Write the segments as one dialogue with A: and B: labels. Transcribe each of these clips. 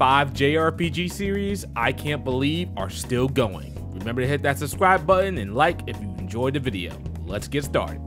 A: 5 JRPG series I can't believe are still going. Remember to hit that subscribe button and like if you enjoyed the video. Let's get started.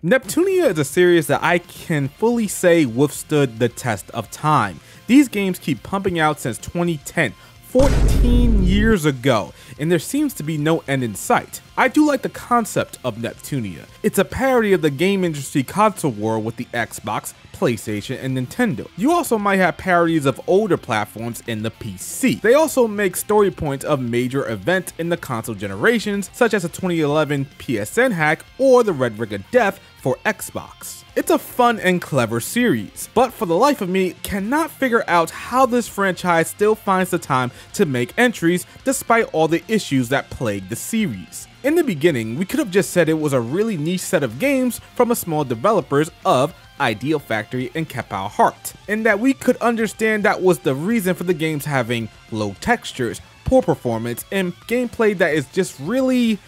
A: Neptunia is a series that I can fully say withstood the test of time. These games keep pumping out since 2010, 14 years ago, and there seems to be no end in sight. I do like the concept of Neptunia. It's a parody of the game industry console war with the Xbox, PlayStation, and Nintendo. You also might have parodies of older platforms in the PC. They also make story points of major events in the console generations, such as the 2011 PSN hack or the Red Ring of Death for Xbox. It's a fun and clever series, but for the life of me, cannot figure out how this franchise still finds the time to make entries despite all the issues that plague the series. In the beginning, we could have just said it was a really niche set of games from a small developers of Ideal Factory and kept our heart, and that we could understand that was the reason for the games having low textures, poor performance, and gameplay that is just really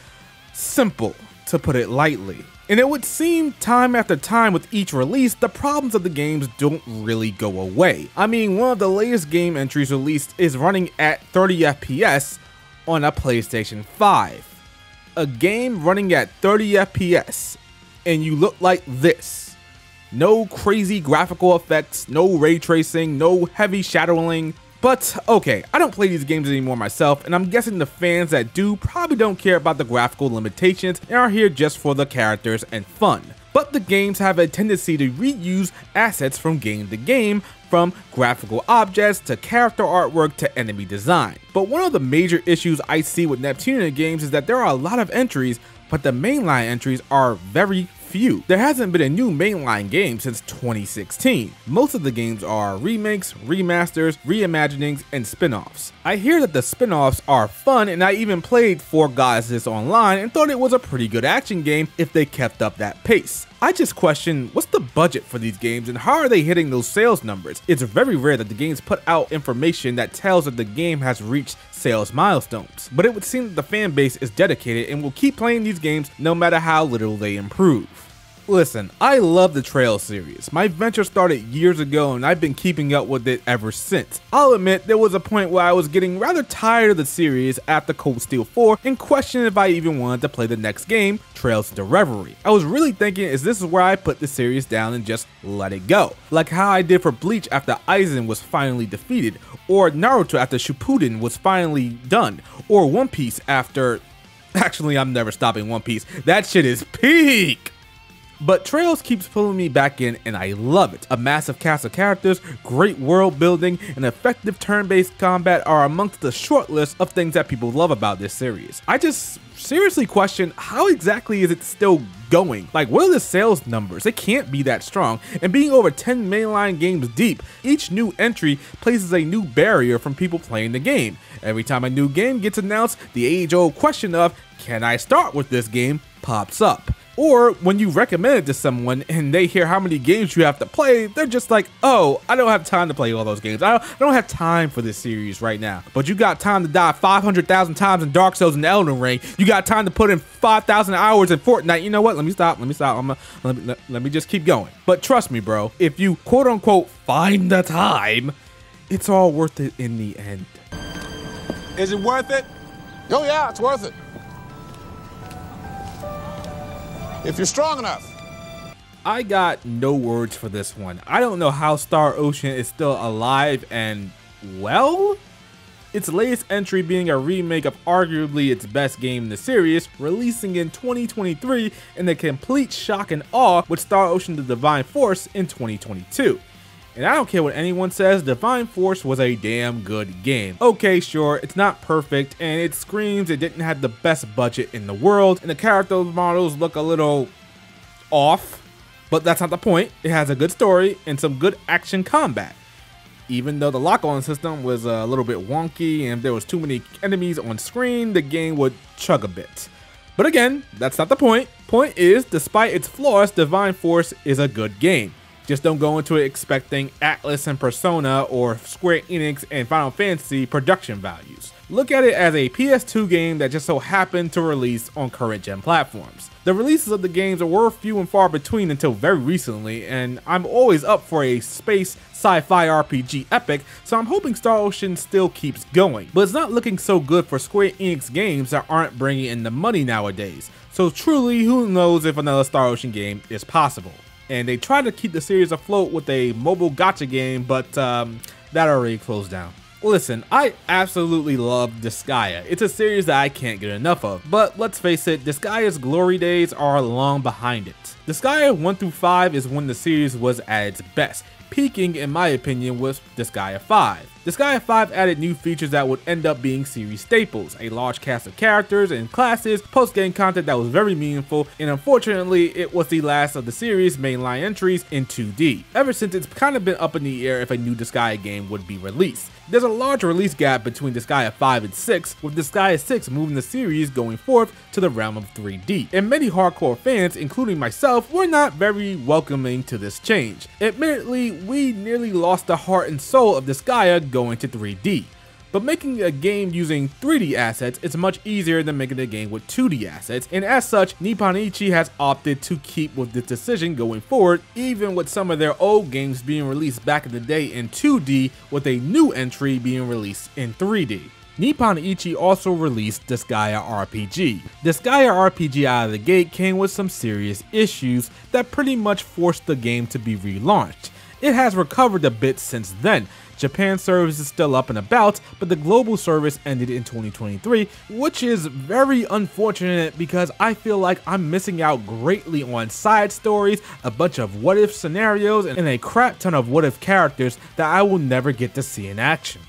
A: simple, to put it lightly. And it would seem time after time with each release, the problems of the games don't really go away. I mean, one of the latest game entries released is running at 30 FPS on a PlayStation 5. A game running at 30 FPS, and you look like this. No crazy graphical effects, no ray tracing, no heavy shadowing. But okay, I don't play these games anymore myself, and I'm guessing the fans that do probably don't care about the graphical limitations and are here just for the characters and fun. But the games have a tendency to reuse assets from game to game, from graphical objects to character artwork to enemy design. But one of the major issues I see with Neptunia games is that there are a lot of entries, but the mainline entries are very few. There hasn't been a new mainline game since 2016. Most of the games are remakes, remasters, reimaginings, and spin-offs. I hear that the spin-offs are fun, and I even played Four Goddesses Online and thought it was a pretty good action game if they kept up that pace. I just question, what's the budget for these games and how are they hitting those sales numbers? It's very rare that the games put out information that tells that the game has reached sales milestones, but it would seem that the fan base is dedicated and will keep playing these games no matter how little they improve. Listen, I love the Trails series. My venture started years ago and I've been keeping up with it ever since. I'll admit there was a point where I was getting rather tired of the series after Cold Steel 4 and questioned if I even wanted to play the next game, Trails to Reverie. I was really thinking, is this where I put the series down and just let it go? Like how I did for Bleach after Aizen was finally defeated, or Naruto after Shippuden was finally done, or One Piece after... Actually, I'm never stopping One Piece. That shit is peak! But Trails keeps pulling me back in and I love it. A massive cast of characters, great world building, and effective turn-based combat are amongst the short list of things that people love about this series. I just seriously question, how exactly is it still going? Like, what are the sales numbers? It can't be that strong. And being over 10 mainline games deep, each new entry places a new barrier from people playing the game. Every time a new game gets announced, the age-old question of, can I start with this game, pops up. Or when you recommend it to someone and they hear how many games you have to play, they're just like, oh, I don't have time to play all those games. I don't have time for this series right now. But you got time to die 500,000 times in Dark Souls and Elden Ring. You got time to put in 5,000 hours in Fortnite. You know what? Let me stop. Let me just keep going. But trust me, bro, if you quote unquote find the time, it's all worth it in the end.
B: Is it worth it? Oh yeah, it's worth it. If you're strong enough.
A: I got no words for this one. I don't know how Star Ocean is still alive and well. Its latest entry being a remake of arguably its best game in the series, releasing in 2023 in a complete shock and awe with Star Ocean The Divine Force in 2022. And I don't care what anyone says, Divine Force was a damn good game. Okay, sure, it's not perfect, and it screams it didn't have the best budget in the world, and the character models look a little off, but that's not the point. It has a good story and some good action combat. Even though the lock-on system was a little bit wonky and if there was too many enemies on screen, the game would chug a bit. But again, that's not the point. Point is, despite its flaws, Divine Force is a good game. Just don't go into it expecting Atlus and Persona or Square Enix and Final Fantasy production values. Look at it as a PS2 game that just so happened to release on current gen platforms. The releases of the games were few and far between until very recently, and I'm always up for a space sci-fi RPG epic, so I'm hoping Star Ocean still keeps going. But it's not looking so good for Square Enix games that aren't bringing in the money nowadays, so truly who knows if another Star Ocean game is possible. And they tried to keep the series afloat with a mobile gacha game, but that already closed down. Listen, I absolutely love Disgaea. It's a series that I can't get enough of, but let's face it, Disgaea's glory days are long behind it. Disgaea 1 through 5 is when the series was at its best, peaking in my opinion with Disgaea 5. Disgaea 5 added new features that would end up being series staples, a large cast of characters and classes, post-game content that was very meaningful, and unfortunately it was the last of the series' mainline entries in 2D. Ever since, it's kind of been up in the air if a new Disgaea game would be released. There's a large release gap between Disgaea 5 and 6, with Disgaea 6 moving the series going forth to the realm of 3D, and many hardcore fans, including myself, were not very welcoming to this change. Admittedly, we nearly lost the heart and soul of Disgaea going to 3D. But making a game using 3D assets is much easier than making a game with 2D assets, and as such, Nippon Ichi has opted to keep with this decision going forward, even with some of their old games being released back in the day in 2D, with a new entry being released in 3D. Nippon Ichi also released Disgaea RPG. Disgaea RPG out of the gate came with some serious issues that pretty much forced the game to be relaunched. It has recovered a bit since then. Japan service is still up and about, but the global service ended in 2023, which is very unfortunate because I feel like I'm missing out greatly on side stories, a bunch of what if scenarios, and a crap ton of what if characters that I will never get to see in action.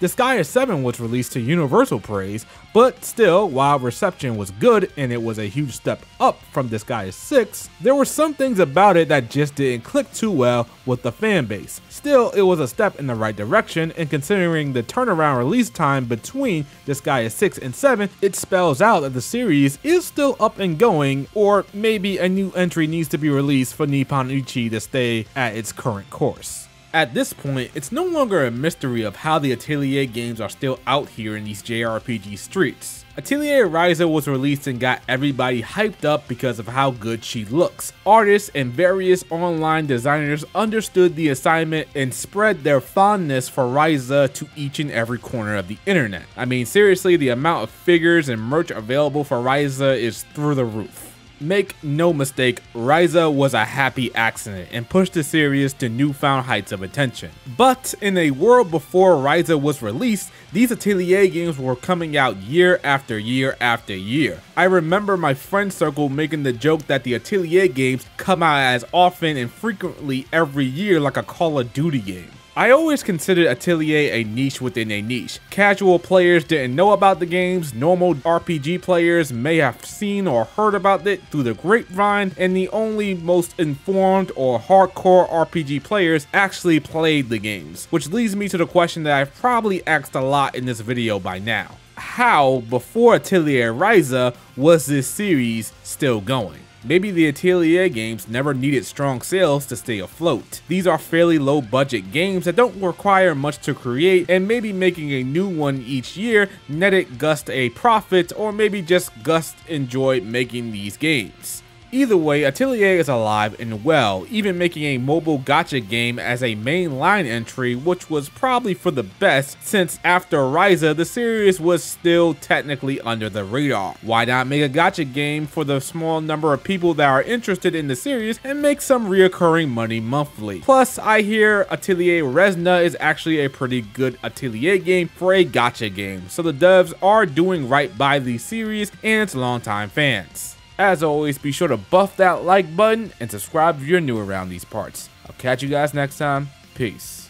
A: Disgaea 7 was released to universal praise, but still, while reception was good and it was a huge step up from Disgaea 6, there were some things about it that just didn't click too well with the fanbase. Still, it was a step in the right direction, and considering the turnaround release time between Disgaea 6 and 7, it spells out that the series is still up and going, or maybe a new entry needs to be released for Nippon Ichi to stay at its current course. At this point, it's no longer a mystery of how the Atelier games are still out here in these JRPG streets. Atelier Ryza was released and got everybody hyped up because of how good she looks. Artists and various online designers understood the assignment and spread their fondness for Ryza to each and every corner of the internet. I mean, seriously, the amount of figures and merch available for Ryza is through the roof. Make no mistake, Ryza was a happy accident and pushed the series to newfound heights of attention. But in a world before Ryza was released, these Atelier games were coming out year after year after year. I remember my friend circle making the joke that the Atelier games come out as often and frequently every year like a Call of Duty game. I always considered Atelier a niche within a niche. Casual players didn't know about the games, normal RPG players may have seen or heard about it through the grapevine, and the only most informed or hardcore RPG players actually played the games. Which leads me to the question that I've probably asked a lot in this video by now. How, before Atelier Ryza, was this series still going? Maybe the Atelier games never needed strong sales to stay afloat. These are fairly low budget games that don't require much to create, and maybe making a new one each year netted Gust a profit, or maybe just Gust enjoyed making these games. Either way, Atelier is alive and well, even making a mobile gacha game as a mainline entry, which was probably for the best since after Ryza the series was still technically under the radar. Why not make a gacha game for the small number of people that are interested in the series and make some reoccurring money monthly? Plus, I hear Atelier Resna is actually a pretty good Atelier game for a gacha game, so the devs are doing right by the series and its longtime fans. As always, be sure to buff that like button and subscribe if you're new around these parts. I'll catch you guys next time. Peace.